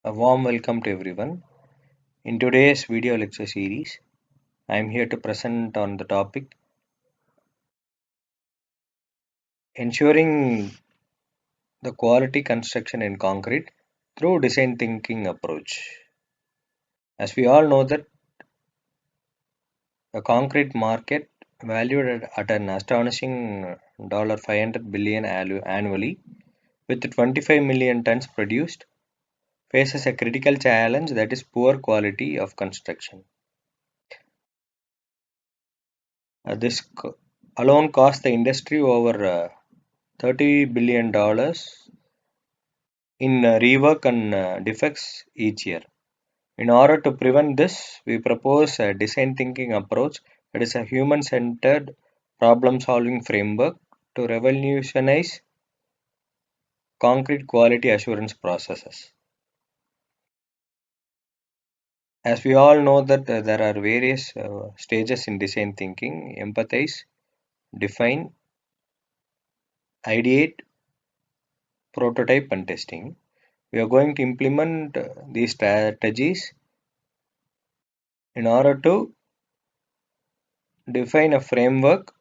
A warm welcome to everyone. In today's video lecture series, I am here to present on the topic ensuring the quality construction in concrete through design thinking approach. As we all know that the concrete market valued at an astonishing $500 billion annually with 25 million tons produced faces a critical challenge that is poor quality of construction. This alone cost the industry over $30 billion in rework and defects each year. In order to prevent this, we propose a design thinking approach that is a human centered problem solving framework to revolutionize concrete quality assurance processes. As we all know that there are various stages in design thinking: empathize, define, ideate, prototype, and testing. We are going to implement these strategies in order to define a framework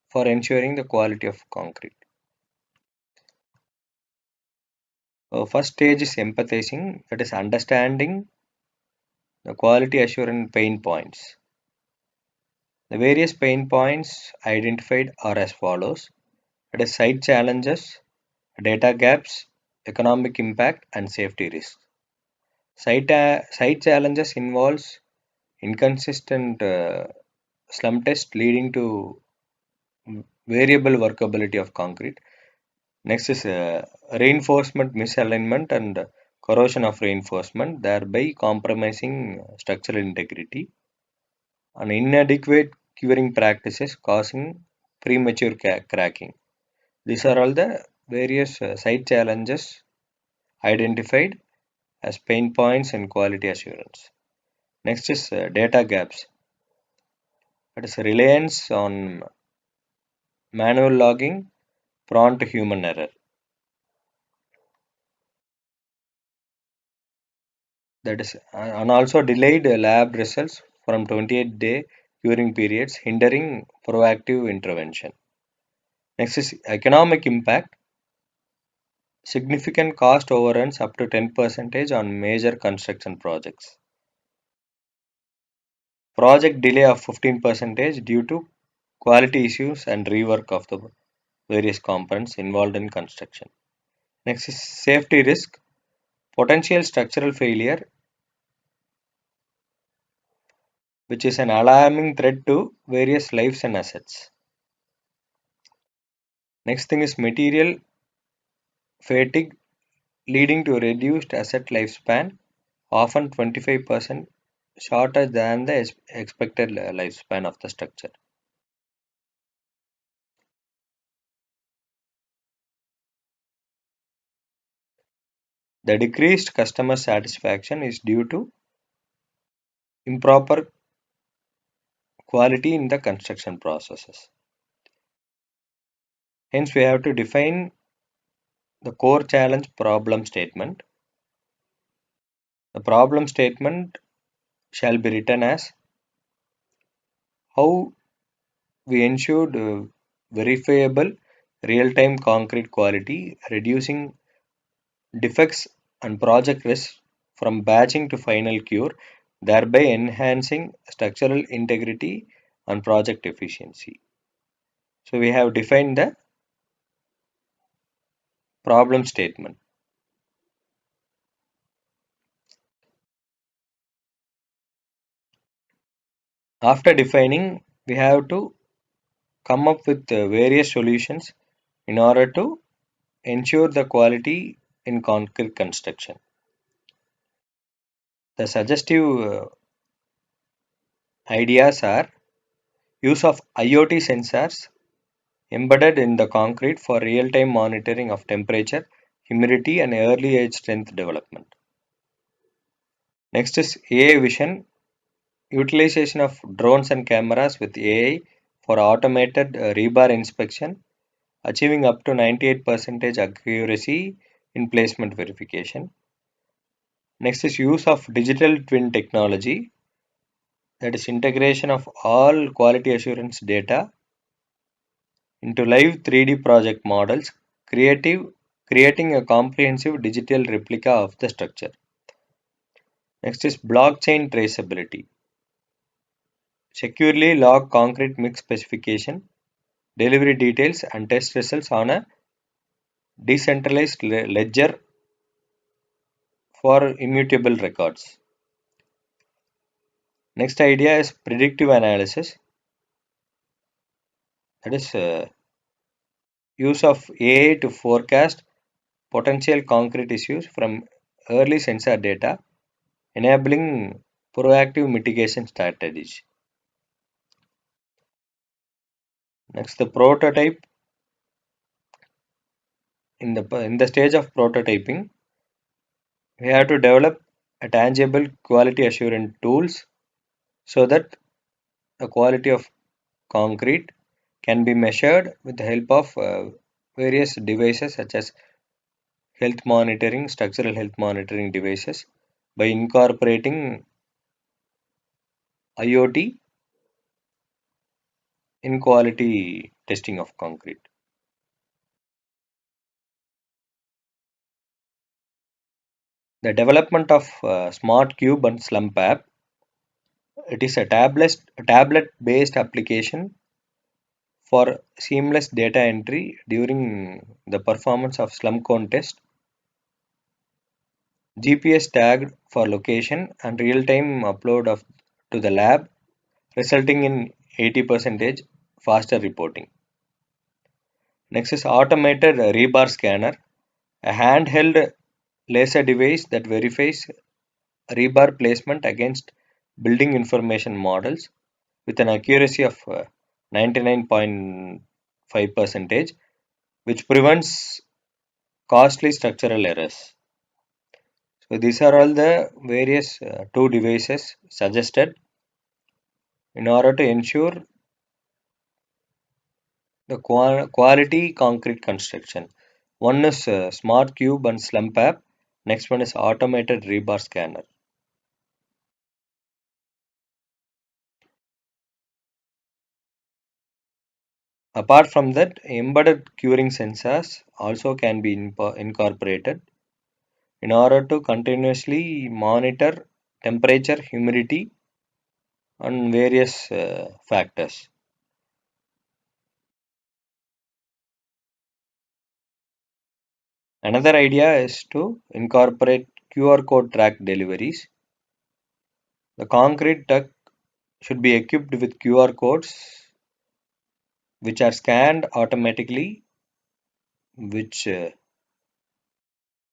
for ensuring the quality of concrete. First stage is empathizing, that is understanding the quality assurance pain points. The various pain points identified are as follows: that is site challenges, data gaps, economic impact, and safety risks. Site challenges involves inconsistent slump test leading to variable workability of concrete. Next is reinforcement misalignment and corrosion of reinforcement, thereby compromising structural integrity, and inadequate curing practices causing premature cracking. These are all the various site challenges identified as pain points in quality assurance. Next is data gaps. That is reliance on manual logging prone to human error. That is and also delayed lab results from 28-day curing periods hindering proactive intervention. Next is economic impact: significant cost overruns up to 10% on major construction projects, project delay of 15% due to quality issues and rework of the various components involved in construction. Next is safety risk: potential structural failure, which is an alarming threat to various lives and assets. Next thing is material fatigue, leading to reduced asset lifespan, often 25% shorter than the expected lifespan of the structure. The decreased customer satisfaction is due to improper quality in the construction processes. Hence, we have to define the core challenge problem statement. The problem statement shall be written as how we ensured verifiable real-time concrete quality, reducing defects and project risk from batching to final cure, thereby enhancing structural integrity and project efficiency. So we have defined the problem statement. After defining, we have to come up with various solutions in order to ensure the quality in concrete construction. The suggestive ideas are use of IoT sensors embedded in the concrete for real-time monitoring of temperature, humidity, and early age strength development. Next is AI vision, utilization of drones and cameras with AI for automated rebar inspection, achieving up to 98% accuracy in placement verification. Next is use of digital twin technology, that is integration of all quality assurance data into live 3D project models, creating a comprehensive digital replica of the structure. Next is blockchain traceability. Securely log concrete mix specification, delivery details and test results on a decentralized ledger for immutable records. Next idea is predictive analysis, that is use of AI to forecast potential concrete issues from early sensor data, enabling proactive mitigation strategies. Next, the prototype. In the stage of prototyping, we have to develop a tangible quality assurance tools so that the quality of concrete can be measured with the help of various devices such as health monitoring, structural health monitoring devices by incorporating IoT in quality testing of concrete. The development of Smart Cube and Slump app. It is a tablet-based application for seamless data entry during the performance of slump cone test, GPS tagged for location and real-time upload to the lab, resulting in 80% faster reporting. Next is automated rebar scanner, a handheld laser device that verifies rebar placement against building information models with an accuracy of 99.5%, which prevents costly structural errors. So these are all the various two devices suggested in order to ensure the quality concrete construction. One is Smart Cube and Slump app. Next one is automated rebar scanner. Apart from that, embedded curing sensors also can be incorporated in order to continuously monitor temperature, humidity, and various factors. Another idea is to incorporate QR code track deliveries. The concrete truck should be equipped with QR codes which are scanned automatically, which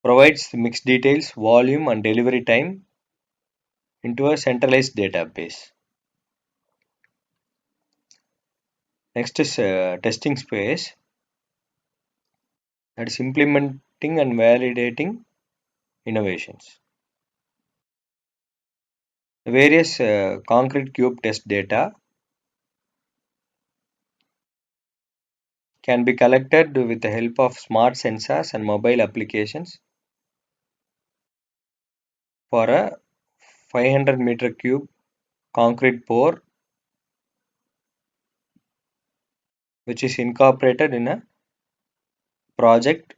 provides mix details, volume, and delivery time into a centralized database. Next is testing space, that is implementing and validating innovations. The various concrete cube test data can be collected with the help of smart sensors and mobile applications for a 500-meter cube concrete pour, which is incorporated in a project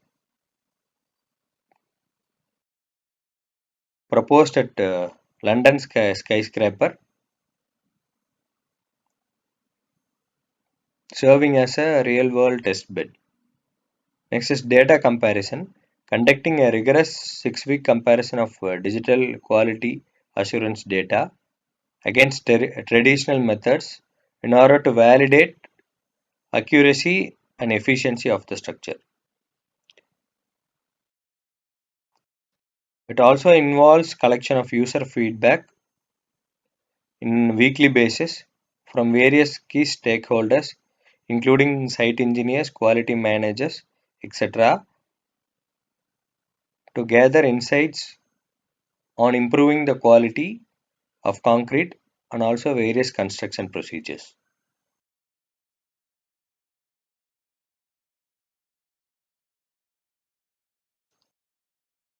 proposed at London skyscraper, serving as a real world test bed. Next is data comparison. Conducting a rigorous 6-week comparison of digital quality assurance data against traditional methods in order to validate accuracy and efficiency of the structure. It also involves collection of user feedback in weekly basis from various key stakeholders including site engineers, quality managers, etc., to gather insights on improving the quality of concrete and also various construction procedures.